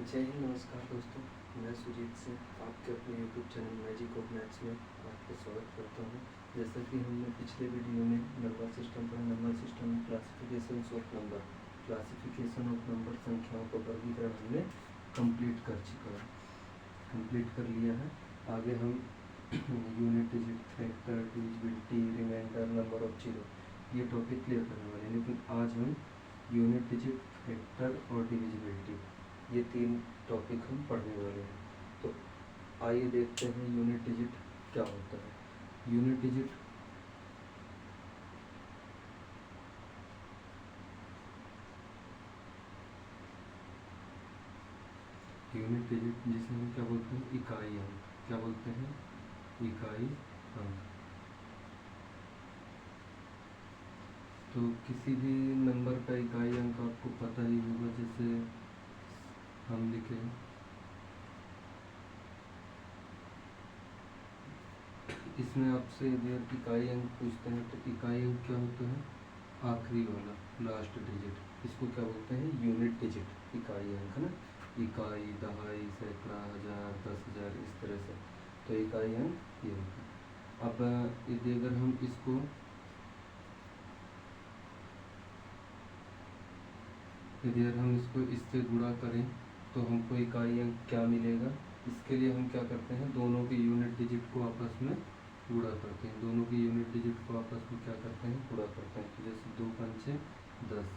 जय हिंद। नमस्कार दोस्तों, मैं सुजीत सिंह आपके अपने YouTube channel magic of maths में आपका स्वागत करता हूं। जैसा कि हमने पिछले वीडियो में नंबर सिस्टम पर नंबर सिस्टम में क्लासिफिकेशन ऑफ नंबर संख्याओं का वर्गीकरण हमने कंप्लीट कर लिया है। आगे हम unit digit, factor, divisibility, remainder, number of zero ये टॉपिक क्लियर करने वाले हैं। लेकिन आज हम यूनिट डिजिट, फैक्टर और डिविजिबिलिटी ये तीन टॉपिक हम पढ़ने वाले हैं। तो आइए देखते हैं यूनिट डिजिट क्या होता है। यूनिट डिजिट जिसे हम क्या बोलते हैं, इकाई अंक। क्या बोलते हैं? इकाई अंक। तो किसी भी नंबर का इकाई अंक आपको पता ही होगा। जैसे हम लिखें इसमें आपसे यदि आप इकाई अंक पूछते हैं तो इकाई अंक क्या होता है? आखिरी वाला, लास्ट डिजिट। इसको क्या बोलते हैं? यूनिट डिजिट, इकाई अंक ना। इकाई, दहाई, सैकड़ा, हजार, 10,000 इस तरह से। तो इकाई अंक ये होता है। अब यदि अगर हम इसको इससे गुणा करें तो हमको इकाई अंक क्या मिलेगा? इसके लिए हम क्या करते हैं, दोनों की यूनिट डिजिट को आपस में गुणा करते हैं। दोनों की यूनिट डिजिट को आपस में क्या करते हैं? गुणा करते हैं। तो जैसे 2 5 10,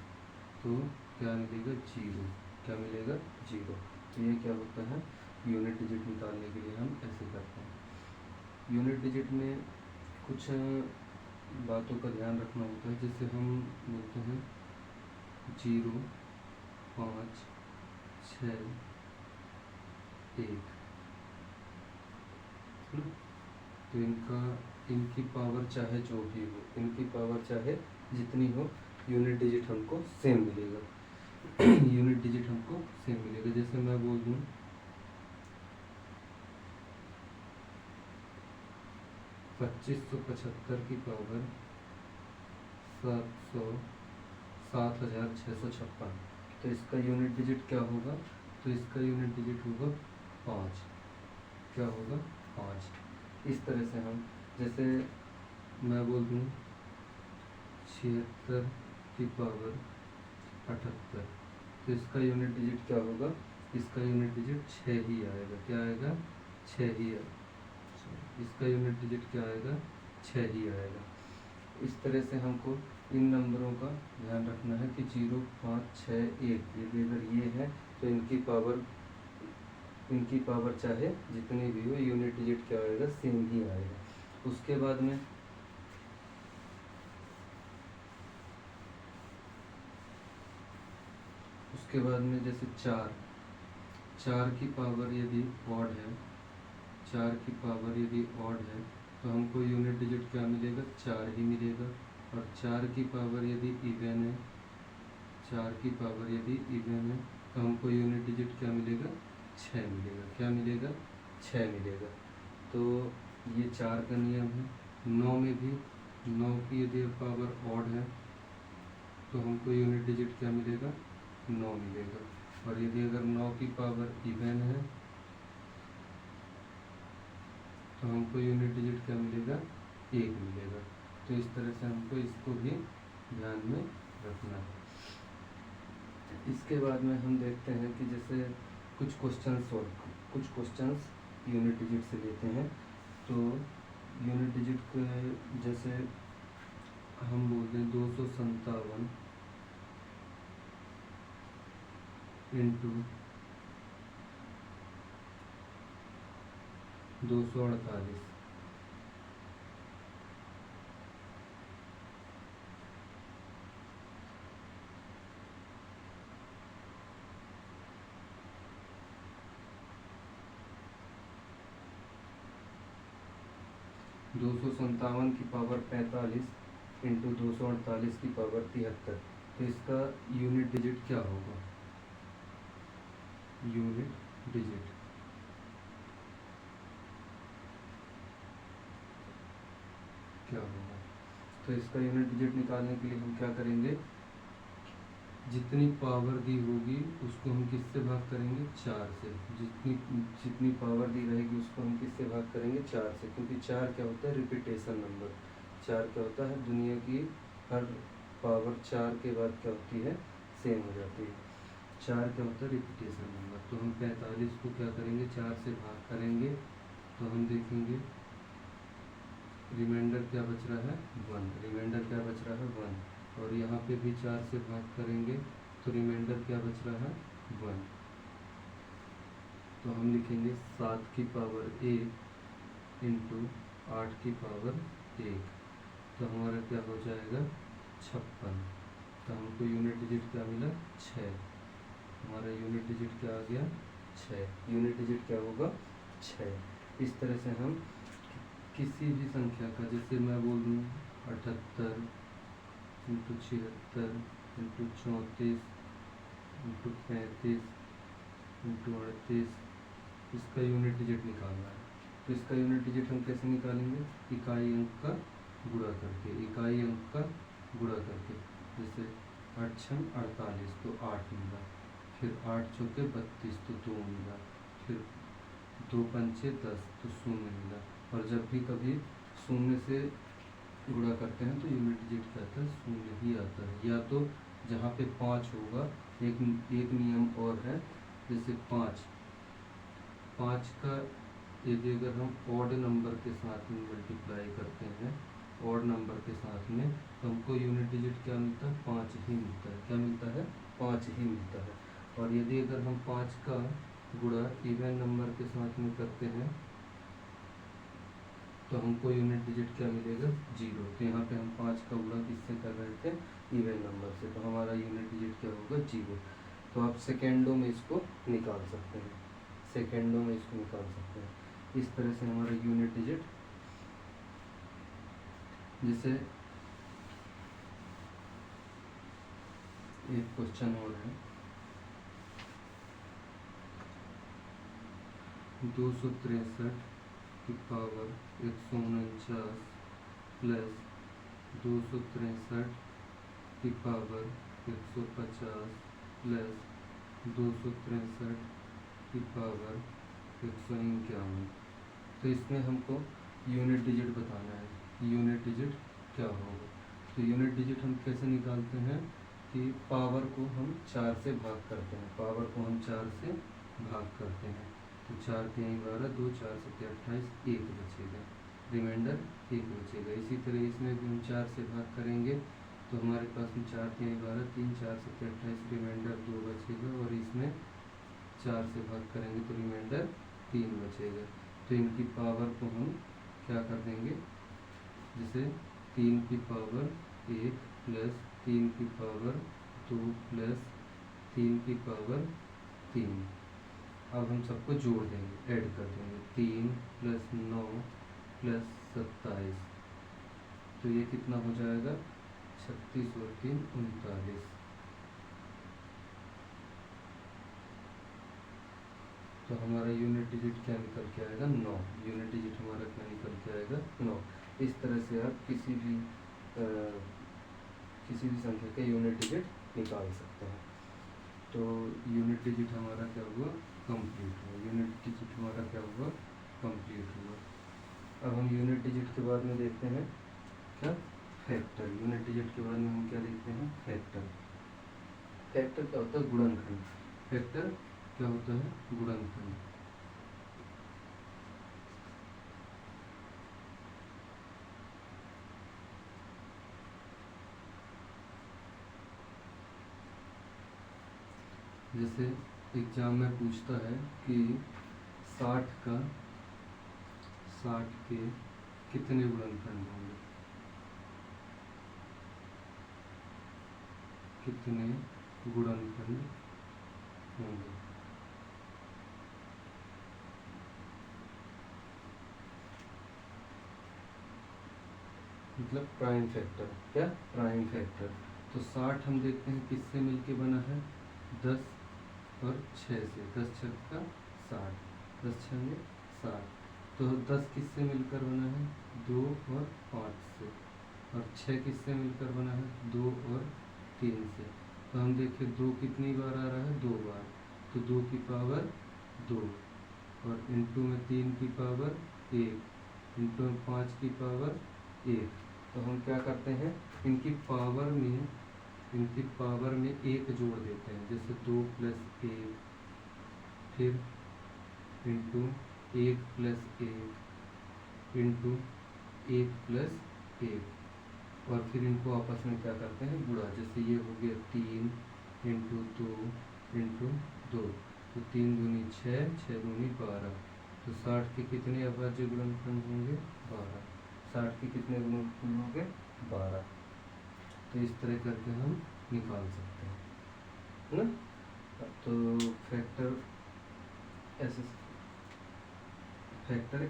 तो क्या मिलेगा? 0। क्या मिलेगा? 0। तो ये क्या होता है? यूनिट डिजिट निकालने के लिए हम ऐसे करते हैं। यूनिट डिजिट में कुछ बातों का ध्यान रखना होता है। जैसे हम बोलते हैं 0 5 6 1, तो इनकी पावर चाहे जो भी हो, इनकी पावर चाहे जितनी हो, यूनिट डिजिट हमको सेम मिलेगा। यूनिट डिजिट हमको सेम मिलेगा। जैसे मैं बोल दूं 2575 की पावर 7,656, तो इसका यूनिट डिजिट क्या होगा? तो इसका यूनिट डिजिट होगा 5। क्या होगा? 5। इस तरह से हम, जैसे मैं बोल दूँ 76 की पावर 78, तो इसका यूनिट डिजिट क्या होगा? इसका यूनिट डिजिट 6 ही आएगा। क्या आएगा? 6 ही आएगा। इसका यूनिट डिजिट क्या आएगा? 6 ही आएगा। इस तरह से हमको इन नंबरों का ध्यान रखना है कि 0 5 6 1 यदि अगर ये है तो इनकी पावर चाहे जितनी भी हो, यूनिट डिजिट क्या आएगा? सेम ही आएगा। उसके बाद में जैसे 4 की पावर यदि ऑड है, 4 की पावर यदि ऑड है तो हमको यूनिट डिजिट क्या मिलेगा? 4 ही मिलेगा। और 4 की पावर यदि इवन है, 4 की पावर यदि इवन है तो हमको यूनिट डिजिट क्या मिलेगा? 6 मिलेगा। क्या मिलेगा? 6 मिलेगा। तो ये 4 का नियम है। 9 में भी 9 की यदि पावर ऑड है तो हमको यूनिट डिजिट क्या मिलेगा? 9 मिलेगा। और यदि अगर 9 की पावर इवन है तो हमको यूनिट डिजिट क्या मिलेगा? 1 मिलेगा। तो इस तरह से हमको इसको भी ध्यान में रखना है। इसके बाद में हम देखते हैं कि जैसे कुछ क्वेश्चंस यूनिट डिजिट से लेते हैं। तो यूनिट डिजिट के जैसे हम बोलते हैं 257 इंटू 248, की पावर 45 इंटू 248 की पावर 73, तो इसका यूनिट डिजिट क्या होगा? यूनिट डिजिट क्या होगा? तो इसका यूनिट डिजिट निकालने के लिए हम क्या करेंगे? जितनी पावर दी होगी उसको हम किससे भाग करेंगे, 4 से। जितनी जितनी पावर दी रहेगी उसको हम किससे भाग करेंगे, 4 से, क्योंकि 4 क्या होता है, रिपीटेशन नंबर। 4 क्या होता है, दुनिया की हर पावर 4 के बाद क्या होती है, सेम हो जाती है। 4 क्या होता है, रिपीटेशन नंबर। तो हम 45 को क्या करेंगे, 4 से भाग करेंगे तो हम देखेंगे रिमाइंडर क्या बच रहा है, 1। रिमाइंडर क्या बच रहा है, 1। और यहाँ पे भी 4 से भाग करेंगे तो रिमाइंडर क्या बच रहा है, 1। तो हम लिखेंगे 7 की पावर 1 इंटू 8 की पावर 1, तो हमारा क्या हो जाएगा, 56। तो हमको यूनिट डिजिट क्या मिला, 6। हमारा यूनिट डिजिट क्या आ गया, 6। यूनिट डिजिट क्या होगा, 6। इस तरह से हम किसी भी संख्या का, जैसे मैं बोल दूँ 78 इंटू 76 इंटू 34 इंटू 35 इंटू 38, इसका यूनिट डिजिट निकालना है। तो इसका यूनिट डिजिट हम कैसे निकालेंगे, इकाई अंक का गुणा करके। इकाई अंक का गुणा करके, जैसे 8 छम 48 तो 8 मिला, फिर 8 चौके 32 तो 2 मिला, फिर 2 पंचे 10 तो 0 मिला। और जब भी कभी 0 से गुणा करते हैं तो यूनिट डिजिट क्या आता है, 0 ही आता है। या तो जहाँ पे 5 होगा, एक नियम और है, जैसे 5 का यदि अगर हम ऑड नंबर के साथ में मल्टीप्लाई करते हैं, ऑड नंबर के साथ में, तो हमको यूनिट डिजिट क्या मिलता है, 5 ही मिलता है। क्या मिलता है, 5 ही मिलता है। और यदि अगर हम 5 का गुणा इवन नंबर के साथ में करते हैं तो हमको यूनिट डिजिट क्या मिलेगा, 0। तो यहाँ पे हम 5 का गुणा किससे कर रहे थे, इवन नंबर से, तो हमारा यूनिट डिजिट क्या होगा, 0। तो आप सेकेंडों में इसको निकाल सकते हैं, सेकेंडों में इसको निकाल सकते हैं। इस तरह से हमारा यूनिट डिजिट, जैसे एक क्वेश्चन और है, 263 की पावर 149 प्लस 263 की पावर 150 प्लस 263 की पावर 151। तो इसमें हमको यूनिट डिजिट बताना है, यूनिट डिजिट क्या होगा। तो यूनिट डिजिट हम कैसे निकालते हैं कि पावर को हम 4 से भाग करते हैं, पावर को हम 4 से भाग करते हैं। तो 4 के 12, 2 4 7 28, 1 बचेगा, रिमाइंडर 1 बचेगा। इसी तरह इसमें भी हम 4 से भाग करेंगे तो हमारे पास में 4 के 12, 3 4 7 28, रिमाइंडर 2 बचेगा। और इसमें 4 से भाग करेंगे तो रिमाइंडर 3 बचेगा। तो इनकी पावर को हम क्या कर देंगे, जैसे 3 की पावर 1 प्लस 3 की पावर 2 प्लस 3 की पावर 3। अब हम सबको जोड़ देंगे, ऐड कर देंगे, 3 प्लस 9 प्लस 27, तो ये कितना हो जाएगा, 36 और 3 39। तो हमारा यूनिट डिजिट क्या निकल के आएगा, 9। यूनिट डिजिट हमारा क्या निकल के आएगा, 9। इस तरह से आप किसी भी संख्या का यूनिट डिजिट निकाल सकते हैं। तो यूनिट डिजिट हमारा क्या हुआ, कंप्लीट हुआ। यूनिट डिजिट हमारा क्या हुआ, कंप्लीट हुआ। अब हम यूनिट डिजिट के बाद में देखते हैं क्या, फैक्टर। यूनिट डिजिट के बाद में हम क्या देखते हैं, फैक्टर। फैक्टर क्या होता है, गुणनखंड। फैक्टर क्या होता है, गुणनखंड। जैसे एग्जाम में पूछता है कि 60 के कितने गुणनखंड होंगे, कितने गुणनखंड होंगे। मतलब प्राइम फैक्टर, क्या, प्राइम फैक्टर। तो 60 हम देखते हैं किससे मिलके बना है, 10 और 6 से, 10 छक का 60, 10 छः में 60। तो 10 किससे मिलकर बना है, 2 और 5 से। और 6 किससे मिलकर बना है, 2 और 3 से। तो हम देखें 2 कितनी बार आ रहा है, 2 बार, तो 2 की पावर 2, और इंटू में 3 की पावर 1, इंटू में 5 की पावर 1। तो हम क्या करते हैं, इनकी पावर में 1 जोड़ देते हैं, जैसे 2 + 1, फिर इंटू 1 + 1, इंटू 1 + 1, और फिर इनको आपस में क्या करते हैं, गुणा। जैसे ये हो गया 3 इंटू 2 इंटू 2, तो 3 दूनी 6, 6 दूनी 12, तो 60 के कितने अभाज्य गुणनखंड होंगे, 12। 60 के कितने गुणनखंड होंगे, 12। तो इस तरह करके हम निकाल सकते हैं, है ना। तो फैक्टर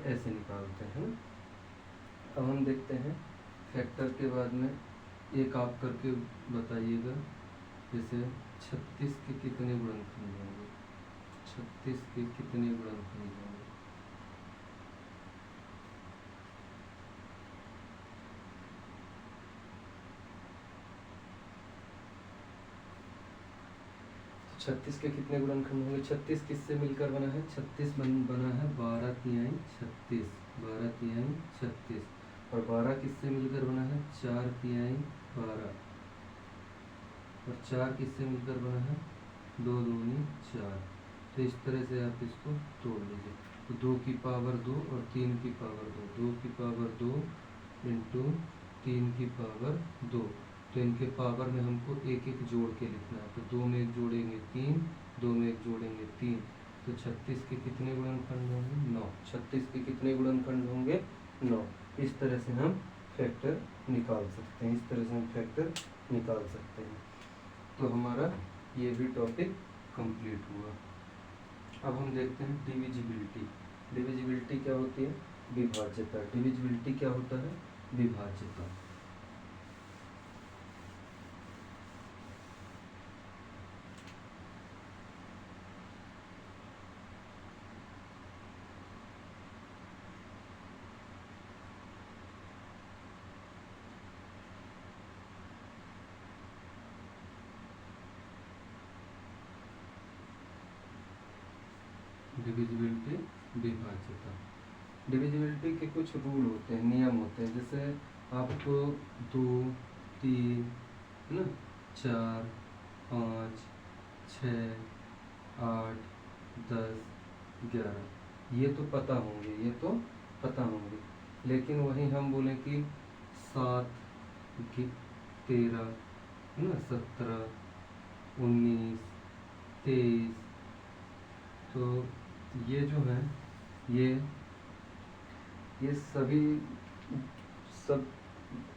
ऐसे निकालते हैं ना। अब हम देखते हैं फैक्टर के बाद में एक आप करके बताइएगा, जैसे 36 के कितने गुणनखंड होंगे, 36 के कितने गुणनखंड होंगे। तो 36 के कितने गुणनखंड होंगे, 36 किससे मिलकर बना है, 36 बना है 12 तिहाई 36, 12 तिहाई 36, और 12 किससे मिलकर बना है, 4 तिहाई 12, और 4 किससे मिलकर बना है, 2 दूनी 4। तो इस तरह से आप इसको तोड़ लीजिए, तो 2 की पावर 2 और 3 की पावर 2, 2 की पावर 2 इंटू 3 की पावर 2, तो इनके पावर में हमको एक एक जोड़ के लिखना है, तो 2 में 1 जोड़ेंगे 3, 2 में 1 जोड़ेंगे 3, तो 36 के कितने गुणनखंड होंगे, 9। 36 के कितने गुणनखंड होंगे, 9। इस तरह से हम फैक्टर निकाल सकते हैं, इस तरह से हम फैक्टर निकाल सकते हैं। तो हमारा ये भी टॉपिक कंप्लीट हुआ। अब हम देखते हैं डिविजिबिलिटी। डिविजिबिलिटी क्या होती है, विभाज्यता। डिविजिबिलिटी क्या होता है, विभाज्यता। डिविजिबिलिटी, विभाज्यता। डिविजिबिलिटी के कुछ रूल होते हैं, नियम होते हैं, जैसे आपको 2, 3, है ना, 4, 5, 6, 8, 10, 11, ये तो पता होंगे, ये तो पता होंगे। लेकिन वहीं हम बोलें कि 7, 13, है ना, 17, 19, 23, तो ये जो है ये सभी सब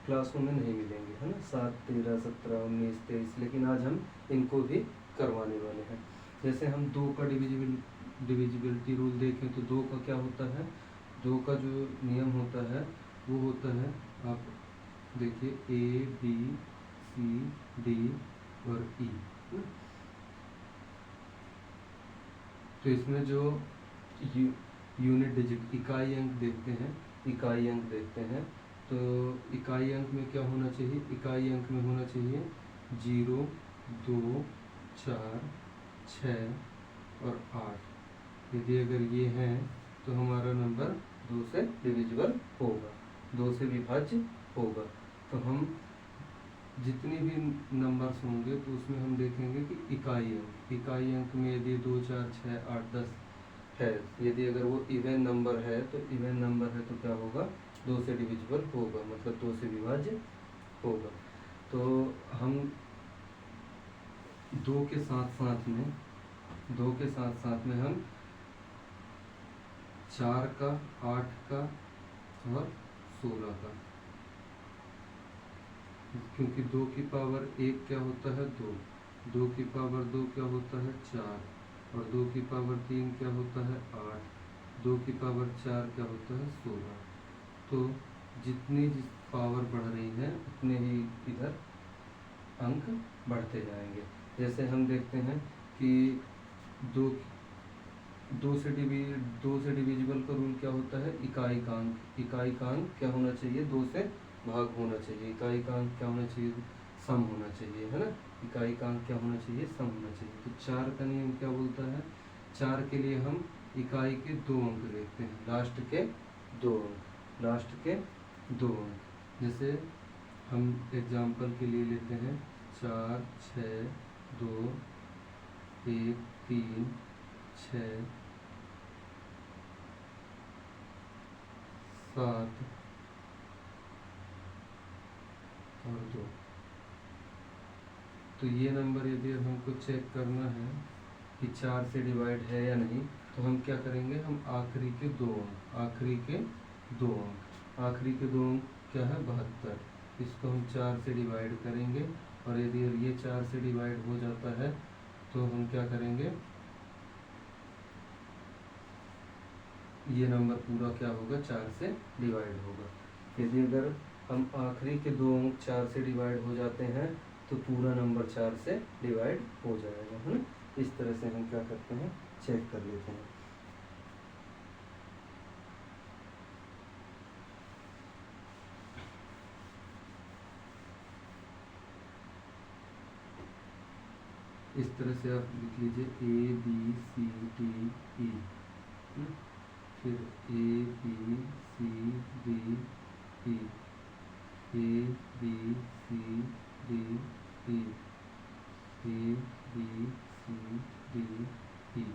क्लासों में नहीं मिलेंगे, है ना, 7, 13, 17, 19, 23, लेकिन आज हम इनको भी करवाने वाले हैं। जैसे हम 2 का डिविजिबिलिटी रूल देखें तो 2 का क्या होता है, 2 का जो नियम होता है वो होता है, आप देखिए A, B, C, D और E, तो इसमें जो यूनिट डिजिट इकाई अंक देखते हैं, तो इकाई अंक में क्या होना चाहिए, इकाई अंक में होना चाहिए 0, 2, 4, 6 और 8। यदि अगर ये हैं तो हमारा नंबर 2 से डिविजिबल होगा, 2 से विभाज्य होगा। तो हम जितनी भी नंबर्स होंगे तो उसमें हम देखेंगे कि इकाई अंक में यदि 2, 4, 6, 8, 10 है, यदि अगर वो इवन नंबर है तो क्या होगा, 2 से डिविजिबल होगा, मतलब 2 से विभाज्य होगा। तो हम 2 के साथ साथ में हम 4 का, 8 का और 16 का, क्योंकि 2 की पावर 1 क्या होता है, 2, 2 की पावर 2 क्या होता है, 4, और 2 की पावर 3 क्या होता है, 8, 2 की पावर 4 क्या होता है, 16। तो जितनी पावर बढ़ रही है उतने ही इधर अंक बढ़ते जाएंगे। जैसे हम देखते हैं कि 2 से डिविजिबल का रूल क्या होता है, इकाई का अंक क्या होना चाहिए, 2 से भाग होना चाहिए। इकाई का अंक क्या होना चाहिए, सम होना चाहिए, है ना। इकाई का अंक क्या होना चाहिए, सम होना चाहिए। तो 4 का नियम क्या बोलता है, 4 के लिए हम इकाई के 2 अंक देखते हैं, लास्ट के 2 अंक, लास्ट के 2 अंक। जैसे हम एग्जाम्पल के लिए लेते हैं 4 6 2 1 3 6 7 और 2। तो ये नंबर यदि हमको चेक करना है कि 4 से डिवाइड है या नहीं, तो हम क्या करेंगे, हम आखिरी के 2 अंक, आखिरी के 2 अंक, आखिरी के 2 अंक क्या है 72, इसको हम 4 से डिवाइड करेंगे। और यदि ये 4 से डिवाइड हो जाता है तो हम क्या करेंगे, ये नंबर पूरा क्या होगा, 4 से डिवाइड होगा। यदि अगर हम आखिरी के 2 अंक 4 से डिवाइड हो जाते हैं तो पूरा नंबर 4 से डिवाइड हो जाएगा, है ना। इस तरह से हम क्या करते हैं, चेक कर लेते हैं। इस तरह से आप लिख लीजिए A B C D E, फिर A B C D E, A B C D E, A B C D E।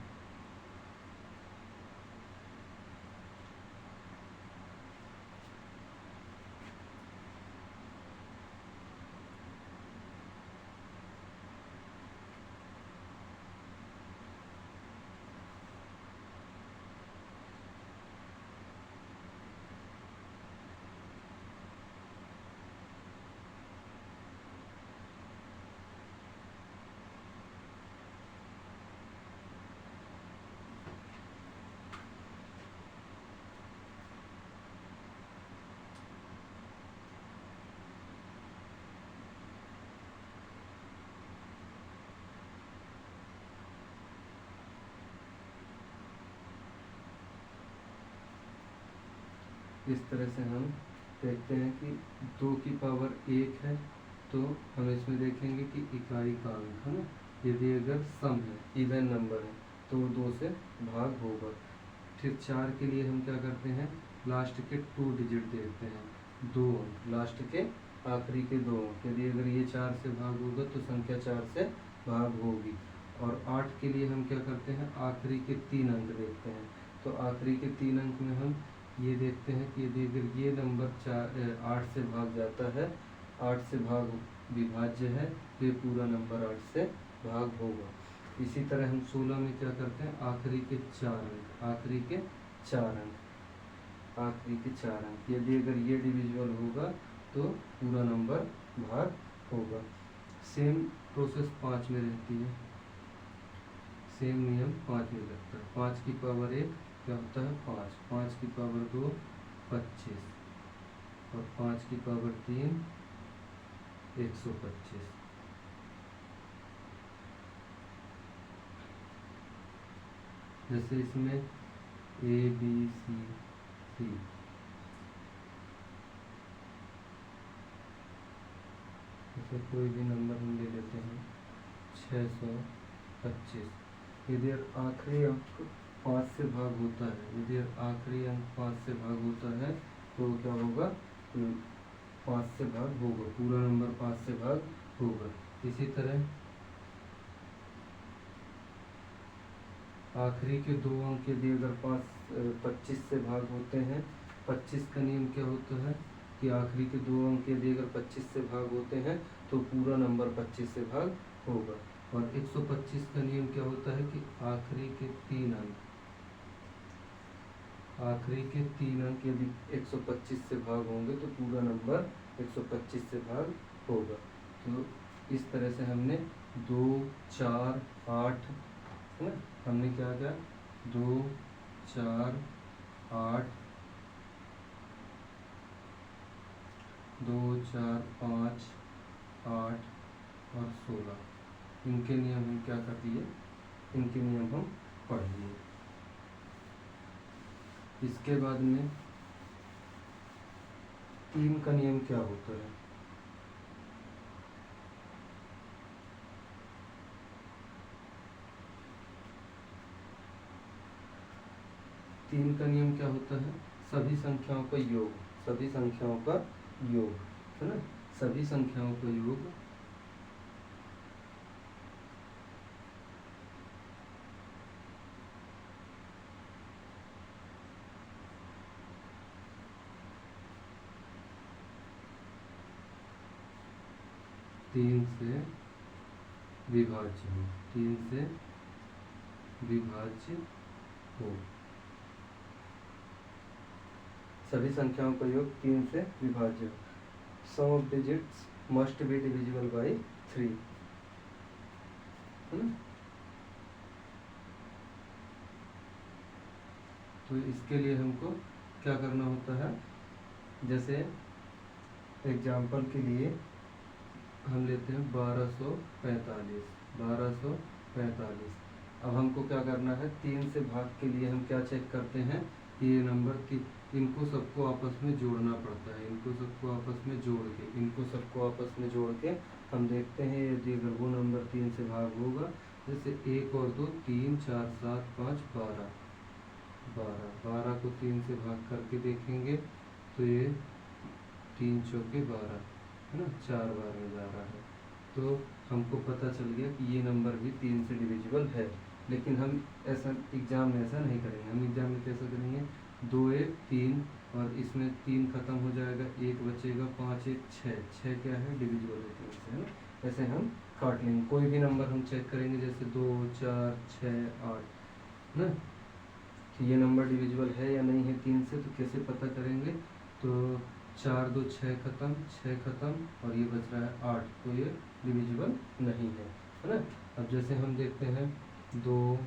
इस तरह से हम देखते हैं कि 2 की पावर 1 है, तो हम इसमें देखेंगे कि इकाई का अंक, है ना, यदि अगर सम है, इवन नंबर है, तो वो 2 से भाग होगा। फिर 4 के लिए हम क्या करते हैं, लास्ट के 2 डिजिट देखते हैं, 2 अंक, लास्ट के आखिरी के 2 अंक। यदि अगर ये 4 से भाग होगा तो संख्या 4 से भाग होगी। और 8 के लिए हम क्या करते हैं, आखिरी के 3 अंक देखते हैं। तो आखिरी के 3 अंक में हम ये देखते हैं कि यदि अगर ये नंबर 8 से भाग जाता है, 8 से भाग विभाज्य है, तो ये पूरा नंबर 8 से भाग होगा। इसी तरह हम 16 में क्या करते हैं, आखिरी के 4 अंक, आखिरी के 4 अंक, आखिरी के 4 अंक। यदि अगर ये डिविजिबल होगा तो पूरा नंबर भाग होगा। सेम प्रोसेस 5 में रहती है, सेम नियम 5 में लगता है। 5 की पावर 1 क्या होता है 5, 5 की पावर 2 25, और 5 की पावर 3 125। जैसे इसमें A B C C, जैसे कोई भी नंबर हम ले लेते हैं 625। यदि आखिरी अंक 5 से भाग होता है, यदि आखिरी अंक 5 से भाग होता है तो क्या होगा, 5 से भाग होगा, पूरा नंबर 5 से भाग होगा। इसी तरह आखिरी के 2 अंक यदि अगर 25 से भाग होते हैं, 25 का नियम क्या होता है कि आखिरी के 2 अंक यदि अगर 25 से भाग होते हैं तो पूरा नंबर 25 से भाग होगा। और 125 का नियम क्या होता है कि आखिरी के 3 अंक, आखिरी के 3 अंक यदि 125 से भाग होंगे तो पूरा नंबर 125 से भाग होगा। तो इस तरह से हमने 2 4 8, है ना, हमने क्या किया, 2 4 8, 2 4 5 8 और 16, इनके नियम हम क्या कर दिए, इनके नियम हम पढ़ लिए। इसके बाद में 3 का नियम क्या होता है, 3 का नियम क्या होता है? सभी संख्याओं का योग, सभी संख्याओं का योग, है ना, सभी संख्याओं का योग 3 से विभाज्य हो, 3 से विभाज्य हो। सभी संख्याओं का योग 3 से विभाज्य हो। Sum of digits must be divisible by 3, है ना। तो इसके लिए हमको क्या करना होता है? जैसे एग्जाम्पल के लिए हम लेते हैं 1245। अब हमको क्या करना है? 3 से भाग के लिए हम क्या चेक करते हैं? ये नंबर की इनको सबको आपस में जोड़ना पड़ता है, इनको सबको आपस में जोड़ के हम देखते हैं यदि अगर वो नंबर 3 से भाग होगा, जैसे 1 और 2 3 4 7 5 12 को 3 से भाग करके देखेंगे तो ये 3 चौके 12, है ना, 4 बार में जा रहा है। तो हमको पता चल गया कि ये नंबर भी 3 से डिविजिबल है। लेकिन हम ऐसा एग्जाम में ऐसा नहीं करेंगे। हम एग्जाम में कैसा करेंगे? 2 1 3 और इसमें 3 खत्म हो जाएगा, 1 बचेगा, 5 1 6 क्या है? डिविजिबल है 3 से, है ना। ऐसे हम काट लेंगे। कोई भी नंबर हम चेक करेंगे जैसे 2 4 6 8 ना, कि ये नंबर डिविजिबल है या नहीं है 3 से, तो कैसे पता करेंगे? तो 4 2 6 खत्म और ये बच रहा है 8, तो ये डिविजिबल नहीं है ना। अब जैसे हम देखते हैं 2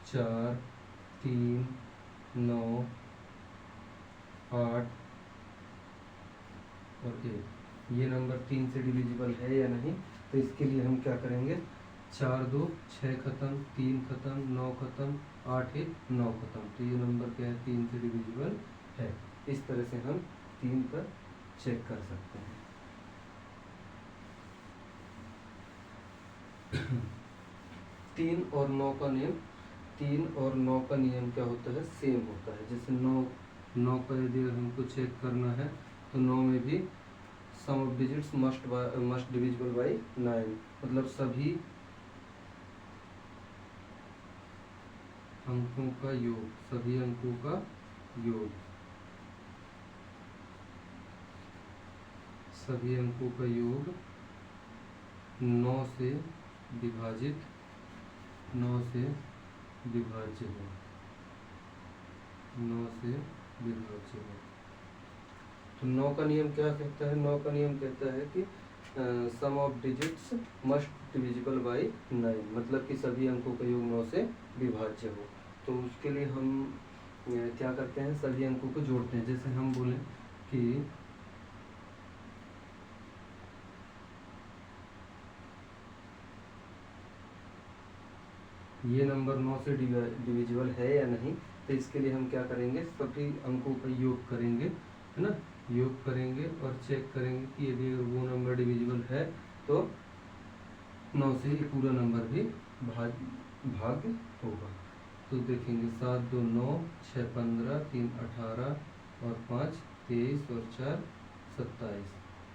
4 3 9 8 और 1, ये नंबर 3 से डिविजिबल है या नहीं? तो इसके लिए हम क्या करेंगे? 4 2 6 खत्म, 3 खत्म, 9 खत्म, 8 1 9 खत्म, तो ये नंबर क्या है? 3 से डिविजिबल है। इस तरह से हम 3 पर चेक कर सकते हैं। 3 और 9 का नियम, 3 और 9 का नियम क्या होता है? सेम होता है। जैसे 9 का यदि हमको चेक करना है तो 9 में भी sum of digits must divisible by 9, मतलब सभी अंकों का योग, सभी अंकों का योग, सभी अंकों का योग 9 से विभाजित, 9 से विभाज्य हो, 9 से विभाज्य हो। तो 9 का नियम क्या कहता है? 9 का नियम कहता है कि sum of digits must divisible by 9, मतलब कि सभी अंकों का योग 9 से विभाज्य हो। तो उसके लिए हम क्या करते हैं? सभी अंकों को जोड़ते हैं। जैसे हम बोलें कि ये नंबर 9 से डिविजिबल है या नहीं, तो इसके लिए हम क्या करेंगे? सभी अंकों का योग करेंगे, है ना, योग करेंगे और चेक करेंगे कि यदि वो नंबर डिविजिबल है तो 9 से ये पूरा नंबर भी भाग होगा। तो देखेंगे 7 2 9 6 15 3 18 और 5 23 और 4 27,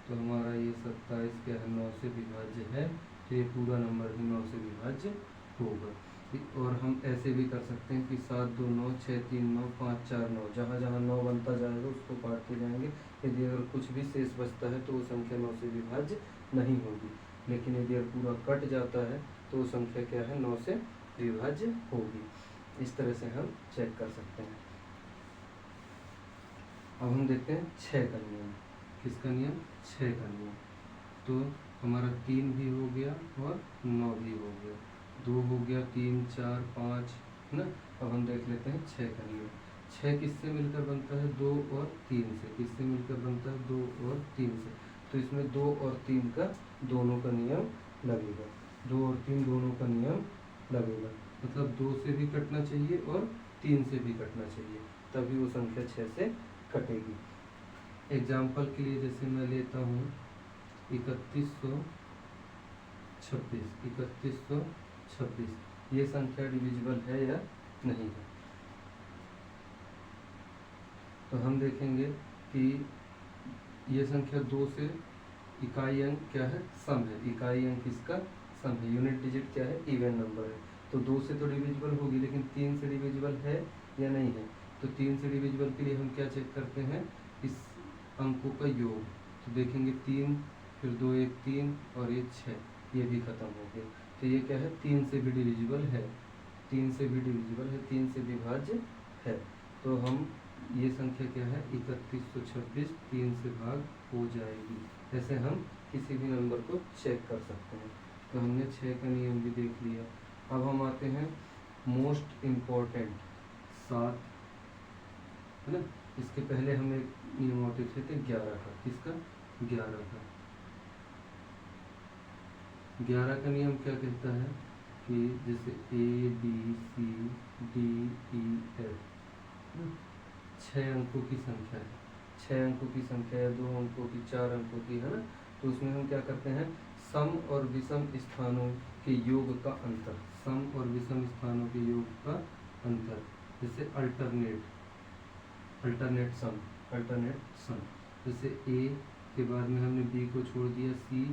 तो हमारा ये 27 क्या है? 9 से विभाज्य है, तो ये पूरा नंबर भी 9 से विभाज्य होगा। और हम ऐसे भी कर सकते हैं कि 7 2 9 6 3 9 5 4 9, जहाँ जहाँ 9 बनता जाएगा उसको काटते जाएंगे। यदि अगर कुछ भी शेष बचता है तो वो संख्या 9 से विभाज्य नहीं होगी। लेकिन यदि अगर पूरा कट जाता है तो वो संख्या क्या है? 9 से विभाज्य होगी। इस तरह से हम चेक कर सकते हैं। अब हम देखते हैं 6 का नियम। किसका नियम? 6 का नियम। तो हमारा 3 भी हो गया और 9 भी हो गया, 2 हो गया, 3 4 5, है ना। अब हम देख लेते हैं 6 का नियम। 6 किससे मिलकर बनता है? 2 और 3 से। किससे मिलकर बनता है? 2 और 3 से। तो इसमें 2 और 3 का दोनों का नियम लगेगा, 2 और 3 दोनों का नियम लगेगा, मतलब 2 से भी कटना चाहिए और 3 से भी कटना चाहिए, तभी वो संख्या 6 से कटेगी। एग्जाम्पल के लिए जैसे मैं लेता हूँ 3126, ये संख्या डिविजिबल है या नहीं है? तो हम देखेंगे कि ये संख्या 2 से इकाई अंक क्या है, सम है, इकाई अंक इसका सम है, यूनिट डिजिट क्या है, इवन नंबर है। तो 2 से तो डिविजिबल होगी, लेकिन 3 से डिविजिबल है या नहीं है। तो 3 से डिविजिबल के लिए हम क्या चेक करते हैं, इस अंकों का योग। तो देखेंगे 3, फिर 2 1 3 और 1 6, ये भी खत्म हो गया। तो ये क्या है, 3 से भी डिविजिबल है, 3 से भी डिविजिबल है, 3 से विभाज्य है। तो हम ये संख्या क्या है, 3126 3 से भाग हो जाएगी। ऐसे हम किसी भी नंबर को चेक कर सकते हैं। तो हमने 6 का नियम भी देख लिया। अब हम आते हैं मोस्ट इम्पोर्टेंट 7, है ना। इसके पहले हम एक नियम और देख लेते हैं 11 का। किसका, 11 का। 11 का नियम क्या कहता है कि जैसे A B C D E F 6 अंकों की संख्या है, 6 अंकों की संख्या है, 2 अंकों की, 4 अंकों की, है ना। तो उसमें हम क्या करते हैं, सम और विषम स्थानों के योग का अंतर, सम और विषम स्थानों के योग का अंतर। जैसे अल्टरनेट सम, अल्टरनेट सम। जैसे A के बाद में हमने B को छोड़ दिया, C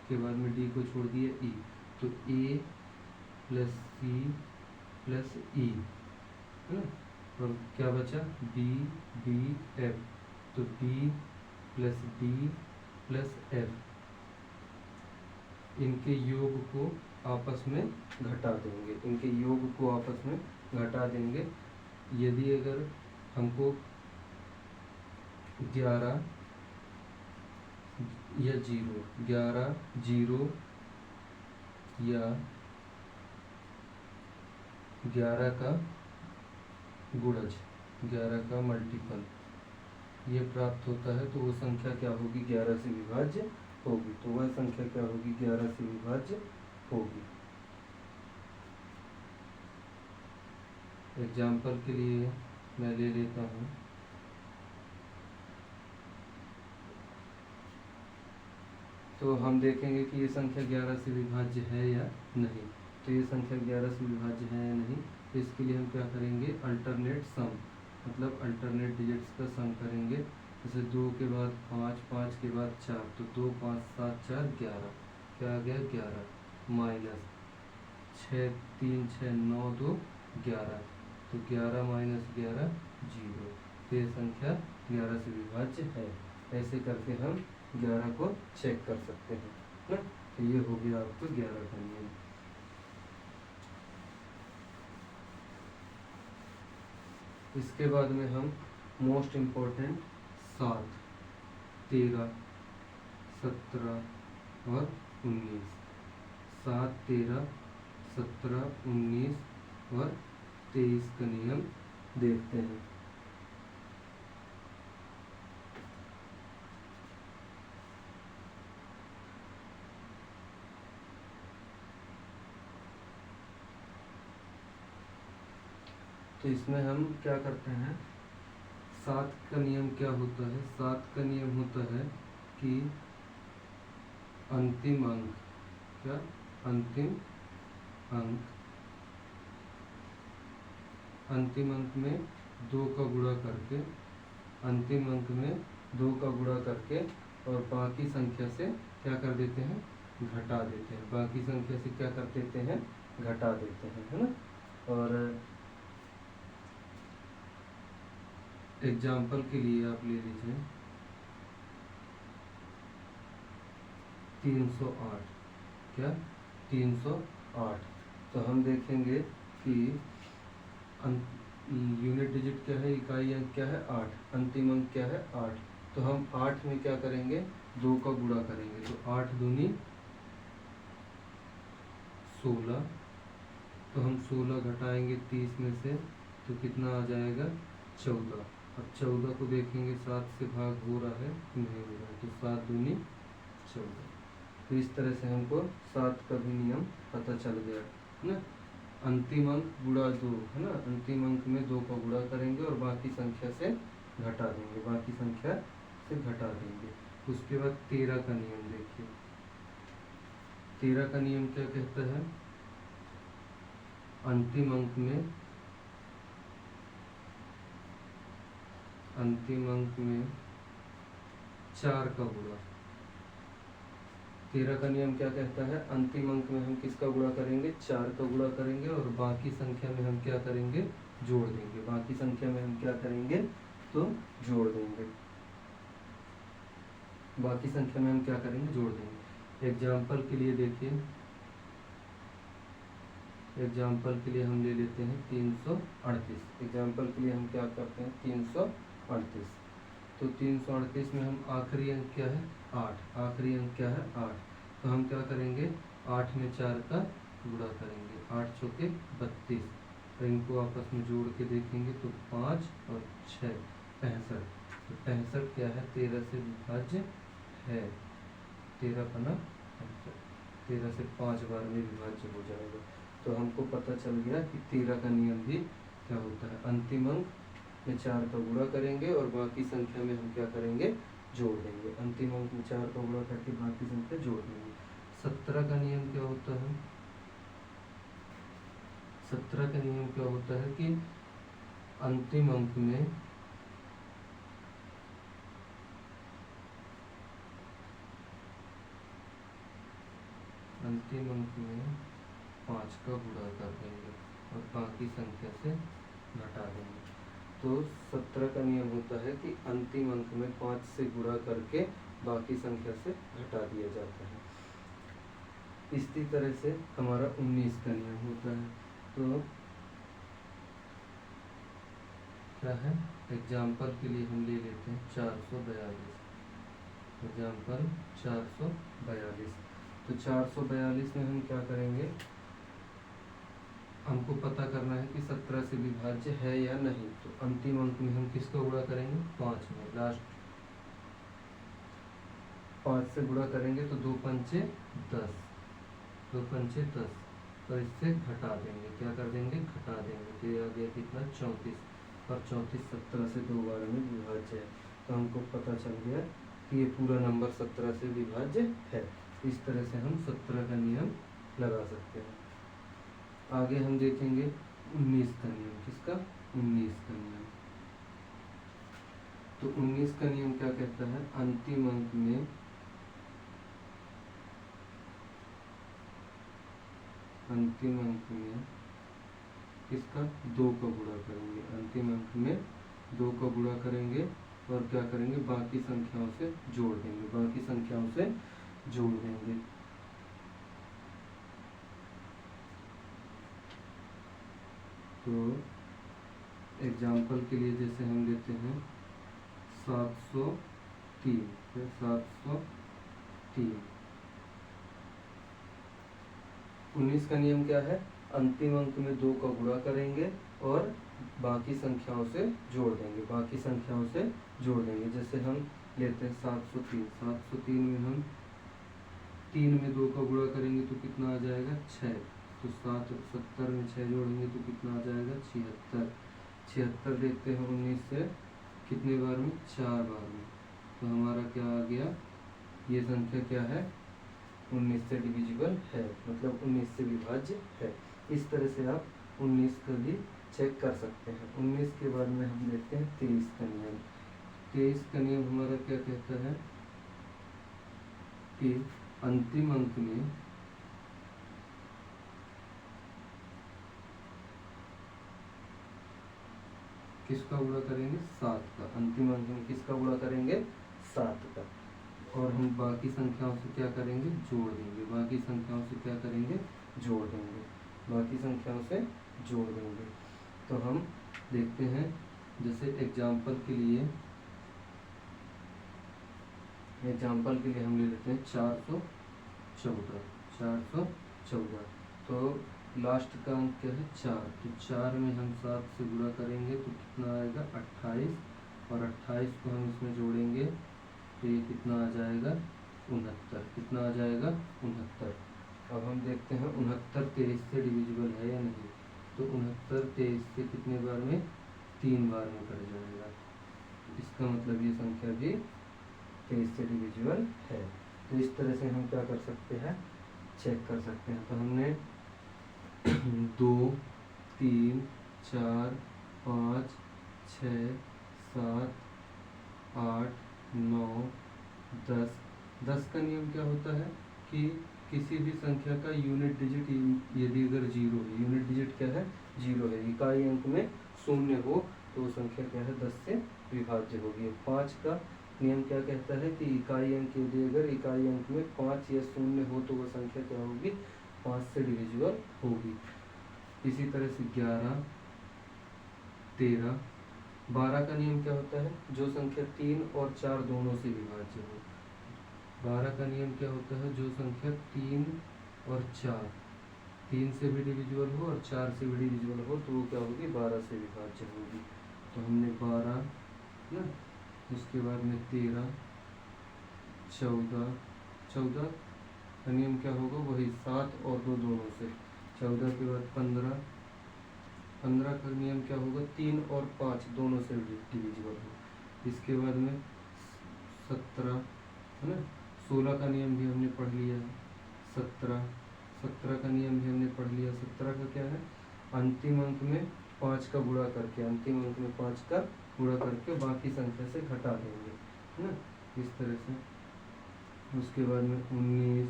के बाद में D को छोड़ दिया, E, तो A plus C plus E, है ना। और क्या बचा, B B F, तो B plus D plus F, इनके योग को आपस में घटा देंगे, इनके योग को आपस में घटा देंगे। यदि अगर हमको 11 या 0, 11 0 या 11 का गुणज, 11 का मल्टीपल ये प्राप्त होता है, तो वो संख्या क्या होगी, 11 से विभाज्य होगी। तो वह संख्या क्या होगी, 11 से विभाज्य होगी। एग्जाम्पल के लिए मैं ले लेता हूँ, तो हम देखेंगे कि ये संख्या 11 से विभाज्य है या नहीं। तो ये संख्या 11 से विभाज्य है या नहीं, तो इसके लिए हम क्या करेंगे, अल्टरनेट सम, मतलब अल्टरनेट डिजिट्स का सम करेंगे। जैसे 2 के बाद 5, 5 के बाद 4, तो 2 5 7 4 11, क्या आ गया 11, माइनस 6 3 6 9 2 11, तो 11 माइनस 11 0। तो ये संख्या 11 से विभाज्य है। ऐसे करके हम 11 को चेक कर सकते हैं ना। तो ये हो गया आपको 11 का नियम। इसके बाद में हम मोस्ट इम्पोर्टेंट 7 13 17 और 19, 7 13 17 19 और 23 का नियम देखते हैं। तो इसमें हम क्या करते हैं, 7 का नियम क्या होता है, 7 का नियम होता है कि अंतिम अंक, क्या, अंतिम अंक, अंतिम अंक में 2 का गुणा करके, अंतिम अंक में 2 का गुणा करके और बाकी संख्या से क्या कर देते हैं, घटा देते हैं, बाकी संख्या से क्या कर देते हैं, घटा देते हैं, है ना। और एग्जाम्पल के लिए आप ले लीजिए 308, क्या, 308। तो हम देखेंगे कि यूनिट डिजिट क्या है, इकाई अंक क्या है 8, अंतिम अंक क्या है 8। तो हम 8 में क्या करेंगे, 2 का गुणा करेंगे, तो 8 दूनी 16, तो हम 16 घटाएंगे 30 में से, तो कितना आ जाएगा 14। अब 14 को देखेंगे 7 से भाग हो रहा है, नहीं हो रहा है, तो 7 दूनी 14। तो इस तरह से हमको 7 का भी नियम पता चल गया, है ना। अंतिम अंक गुणा 2, है ना, अंतिम अंक में 2 का गुणा करेंगे और बाकी संख्या से घटा देंगे, बाकी संख्या से घटा देंगे। उसके बाद 13 का नियम देखिए, 13 का नियम क्या कहता है, अंतिम अंक में अंतिम अंक में 4 का गुणा। 13 का नियम क्या कहता है, अंतिम अंक में हम किसका गुणा करेंगे, 4 का गुणा करेंगे और बाकी संख्या में हम क्या करेंगे, जोड़ देंगे। बाकी संख्या में हम क्या करेंगे, तो जोड़ देंगे। बाकी संख्या में हम क्या करेंगे, जोड़ देंगे। एग्जाम्पल के लिए देखिए, एग्जाम्पल के लिए हम ले लेते हैं 338। एग्जाम्पल के लिए हम क्या करते हैं, 338। तो 338 में हम आखिरी अंक क्या है, 8। आखिरी अंक क्या है, 8। तो हम क्या करेंगे, 8 में 4 का गुणा करेंगे। 8 चौके 32। तो इनको आपस में जोड़ के देखेंगे तो 5 और 6 65। तो 65 क्या है, 13 से विभाज्य है। 13 पना 65, 13 से 5 बार में विभाज्य हो जाएगा। तो हमको पता चल गया कि 13 का नियम भी क्या होता है, अंतिम अंक में 4 का गुणा करेंगे और बाकी संख्या में हम क्या करेंगे, जोड़ देंगे। अंतिम अंक में 4 का गुणा करके बाकी संख्या जोड़ देंगे। 17 का नियम क्या होता है, 17 का नियम क्या होता है कि अंतिम अंक में अंतिम अंक में 5 का गुणा कर देंगे और बाकी संख्या से घटा देंगे। तो 17 का नियम होता है कि अंतिम अंक में 5 से गुणा करके बाकी संख्या से घटा दिया जाता है। इसी तरह से हमारा 19 का नियम होता है। तो क्या है, एग्जाम्पल के लिए हम ले लेते हैं 442। एग्जाम्पल 442। तो 442 में हम क्या करेंगे, हमको पता करना है कि 17 से विभाज्य है या नहीं। तो अंतिम अंक में हम किसका गुणा करेंगे, 5 में। लास्ट 5 से गुणा करेंगे तो 2 पंचे 10, 2 पंचे 10। और इससे घटा देंगे, क्या कर देंगे, घटा देंगे। तो ये आ गया कितना, 34। और 34 17 से 2 बार में विभाज्य है। तो हमको पता चल गया कि ये पूरा नंबर 17 से विभाज्य है। इस तरह से हम 17 का नियम लगा सकते हैं। आगे हम देखेंगे 19 का नियम। किसका, 19 का नियम। तो 19 का नियम क्या कहता है, अंतिम अंक में किसका, 2 का गुणा करेंगे। अंतिम अंक में 2 का गुणा करेंगे और क्या करेंगे, बाकी संख्याओं से जोड़ देंगे। बाकी संख्याओं से जोड़ देंगे। तो एग्जाम्पल के लिए जैसे हम लेते हैं 703। 703। 19 का नियम क्या है, अंतिम अंक में 2 का गुणा करेंगे और बाकी संख्याओं से जोड़ देंगे। बाकी संख्याओं से जोड़ देंगे। जैसे हम लेते हैं 703। 703 में हम 3 में 2 का गुणा करेंगे तो कितना आ जाएगा, 6। तो 7 और 70 में 6 जोड़ेंगे तो कितना आ जाएगा, 76। 76 देखते हैं 19 से कितने बार में, 4 बार में। तो हमारा क्या आ गया, ये संख्या क्या है, 19 से डिविजिबल है, मतलब 19 से विभाज्य है। इस तरह से आप 19 का भी चेक कर सकते हैं। 19 के बाद में हम देखते हैं 23 का नियम। 23 का नियम हमारा क्या कहता है कि अंतिम अंक में किसका गुणा करेंगे, 7 का। अंतिम अंक में किसका गुणा करेंगे, 7 का। और हम बाकी संख्याओं से क्या करेंगे, जोड़ देंगे। बाकी संख्याओं से क्या करेंगे, जोड़ देंगे। बाकी संख्याओं से जोड़ देंगे। तो हम देखते हैं, जैसे एग्जाम्पल के लिए हम ले लेते हैं 414। 414। तो लास्ट का अंक क्या है, 4। तो 4 में हम 7 से गुणा करेंगे तो कितना आएगा, 28। और 28 को हम इसमें जोड़ेंगे तो ये कितना आ जाएगा, 69। कितना आ जाएगा, 69। अब हम देखते हैं 69 23 से डिविजिबल है या नहीं। तो 69 23 से कितने बार में, 3 बार में कट जाएगा। इसका मतलब ये संख्या भी 23 से डिविजिबल है। तो इस तरह से हम क्या कर सकते हैं, चेक कर सकते हैं। तो हमने 2 3 4 5 6 7 8, 9, 10। 10 का नियम क्या होता है कि किसी भी संख्या का यूनिट डिजिट यदि अगर जीरो है, यूनिट डिजिट क्या है, जीरो है, इकाई अंक में शून्य हो तो वो संख्या क्या है, 10 से विभाज्य होगी। 5 का नियम क्या कहता है कि इकाई अंक यदि अगर इकाई अंक में 5 या शून्य हो तो वह संख्या क्या होगी, 5 से डिविजिबल होगी। इसी तरह से 11, 13, 12 का नियम क्या होता है, जो संख्या 3 और 4 दोनों से विभाज्य हो। 12 का नियम क्या होता है, जो संख्या 3 और 4 3 से भी डिविजिबल हो और 4 से भी डिविजिबल हो तो वो क्या होगी, 12 से विभाज्य होगी। तो हमने 12 ना, उसके बाद में 13, 14 का नियम क्या होगा, वही 7 और 2 दोनों से। 14 के बाद 15 का नियम क्या होगा, 3 और 5 दोनों से डिविजिबल हो। इसके बाद में 17 है ना, 16 का नियम भी हमने पढ़ लिया है। 17 का नियम भी हमने पढ़ लिया। 17 का क्या है, अंतिम अंक में 5 का गुणा करके, अंतिम अंक में 5 का गुणा करके बाकी संख्या से घटा देंगे, है ना, इस तरह से। उसके बाद में 19,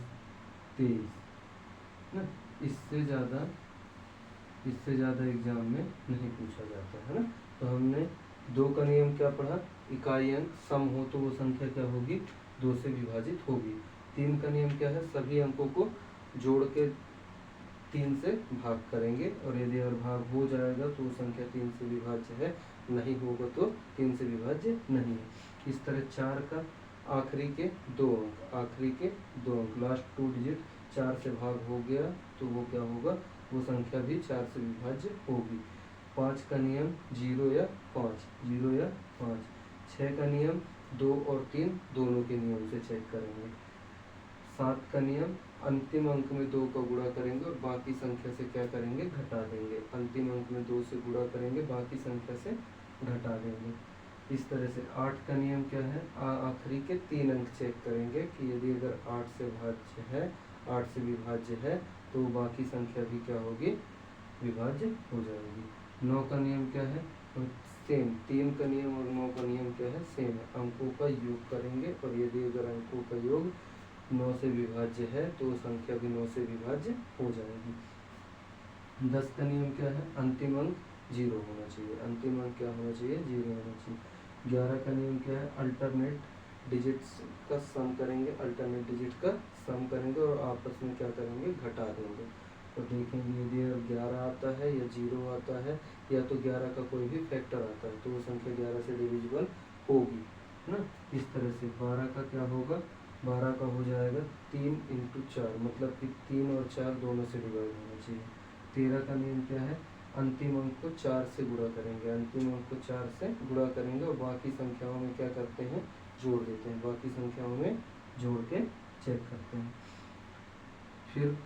23 ना, इससे ज़्यादा एग्जाम में नहीं पूछा जाता है ना। तो हमने 2 का नियम क्या पढ़ा, इकाई अंक सम हो तो वो संख्या क्या होगी, 2 से विभाजित होगी। 3 का नियम क्या है, सभी अंकों को जोड़ के 3 से भाग करेंगे और यदि अगर भाग हो जाएगा तो वो संख्या 3 से विभाज्य है, नहीं होगा तो 3 से विभाज्य नहीं है। इस तरह 4 का आखिरी के 2 अंक लास्ट 2 डिजिट 4 से भाग हो गया तो वो क्या होगा, वो संख्या भी 4 से विभाज्य होगी। 5 का नियम 0 या 5। 6 का नियम 2 और 3 दोनों के नियम से चेक करेंगे। 7 का नियम अंतिम अंक में 2 का गुणा करेंगे और बाकी संख्या से क्या करेंगे, घटा देंगे। अंतिम अंक में 2 से गुणा करेंगे, बाकी संख्या से घटा देंगे। इस तरह से 8 का नियम क्या है, आखिरी के 3 अंक चेक करेंगे कि यदि अगर 8 से भाज्य है, 8 से विभाज्य है तो बाकी संख्या भी क्या होगी, विभाज्य हो जाएगी। 9 का नियम क्या है, सेम। 3 का नियम और 9 का नियम क्या है, सेम है। अंकों का योग करेंगे और यदि अगर अंकों का योग 9 से विभाज्य है तो संख्या भी 9 से विभाज्य हो जाएगी। 10 का नियम क्या है, अंतिम अंक 0 होना चाहिए। अंतिम अंक क्या होना चाहिए, 0 होना चाहिए। 11 का नियम क्या है, अल्टरनेट डिजिट्स का सम करेंगे, अल्टरनेट डिजिट का सम करेंगे और आपस में क्या करेंगे, घटा देंगे। तो देखेंगे यदि 11 आता है या 0 आता है या तो 11 का कोई भी फैक्टर आता है तो वो संख्या 11 से डिविजिबल होगी ना। इस तरह से 12 का क्या होगा, 12 का हो जाएगा 3 × 4, मतलब कि 3 और 4 दोनों से डिवाइड होना चाहिए। 13 का नियम क्या है, अंतिम अंक को 4 से गुणा करेंगे, अंतिम अंक को 4 से गुणा करेंगे और बाकी संख्याओं में क्या करते हैं, जोड़ देते हैं, बाकी संख्याओं में जोड़ के चेक करते हैं। फिर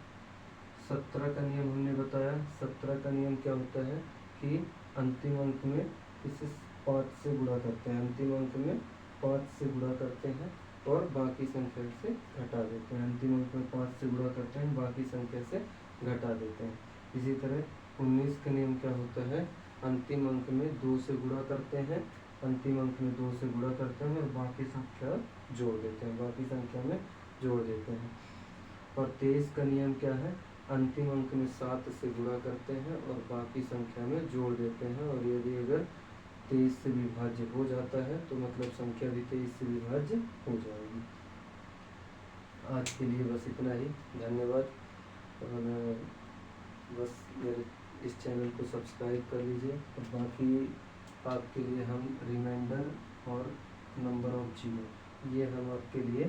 17 का नियम हमने बताया। 17 का नियम क्या होता है कि अंतिम अंक में इसे 5 से गुणा करते हैं, अंतिम अंक में 5 से गुणा करते हैं और बाकी संख्या से घटा देते हैं। अंतिम अंक में 5 से गुणा करते हैं, बाकी संख्या से घटा देते हैं। इसी तरह 19 का नियम क्या होता है, अंतिम अंक में 2 से गुणा करते हैं, अंतिम अंक में 2 से गुणा करते हैं और बाकी संख्या जोड़ देते हैं, बाकी संख्या में जोड़ देते हैं। और 23 का नियम क्या है, अंतिम अंक में 7 से गुणा करते हैं और बाकी संख्या में जोड़ देते हैं और यदि अगर 23 से विभाज्य हो जाता है तो मतलब संख्या भी 23 से विभाज्य हो जाएगी। आज के लिए बस इतना ही, धन्यवाद। और बस मेरे इस चैनल को सब्सक्राइब कर लीजिए और बाकी आपके लिए हम रिमाइंडर और नंबर ऑफ जीरो ये हम आपके लिए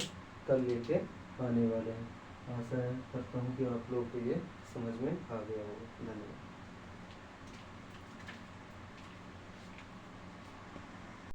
कल लेके आने वाले हैं। आशा है करता हूँ कि आप लोगों को ये समझ में आ गया होगा। धन्यवाद।